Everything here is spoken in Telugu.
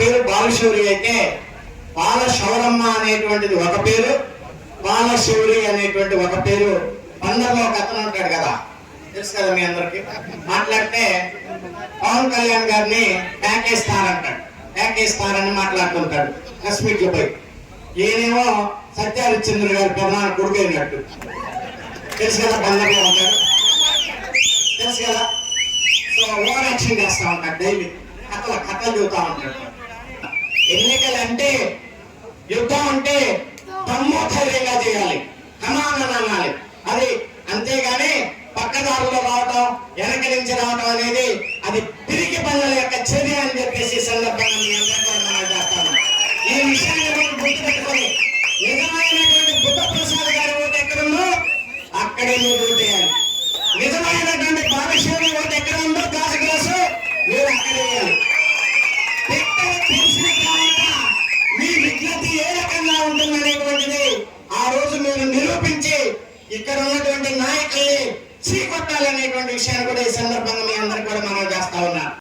పేరు బాలశౌరి అయితే బాలశౌరమ్మ అనేటువంటిది ఒక పేరు, బాలశౌరి అనేటువంటి ఒక పేరు. పందర్లో ఒక అతను ఉంటాడు కదా, తెలుసు కదా మీ అందరికి. మాట్లాడితే పవన్ కళ్యాణ్ గారిని ప్యాకేస్తారంటాడు, ప్యాకేస్తారని మాట్లాడుతుంటాడు ప్రెస్ మీట్ లో పోయి. ఈయనేమో సత్యహరిశ్చంద్ర గారి ప్రధాన కొడుకు అయినట్టు, తెలుసు కదా, బందర్లో ఉంటాడు, తెలుసు కదా. సో ఓవర్ యాక్షన్ చేస్తా ఉంటాడు, డైలీ కథలు చెబుతా ఉంటాడు. ఎన్నికలు అంటే, యుద్ధం అంటే దమ్ము ధైర్యంగా చేయాలి, కమానం అనాలి. అది అంతేగాని పక్కదారులో రావటం, వెనక నుంచి రావటం అనేది అది పిరికి పనుల యొక్క చర్య అని చెప్పేసి సందర్భంగా మీ అందరికీ మనం చేస్తాను. ఈ విషయాన్ని గుర్తుపెట్టుకొని నిజమైనటువంటి బుద్ధ ప్రసాద్ గారి ఓటు ఎక్కడుందో అక్కడే మీరు ఓటు వేయాలి. నిజమైనటువంటి బాలశౌరి ఓటు ఎక్కడ ఉందో గాజు గ్లాసు మీరు అక్కడే వేయాలి. తెలిసిన తర్వాత మీ విజ్ఞత ఏ రకంగా ఉంటుందనేటువంటిది ఆ రోజు మీరు నిరూపించి ఇక్కడ ఉన్నటువంటి నాయకుల్ని చీకొట్టాలనేటువంటి విషయాన్ని కూడా ఈ సందర్భంగా మీ అందరికి కూడా మనం చేస్తా ఉన్నా.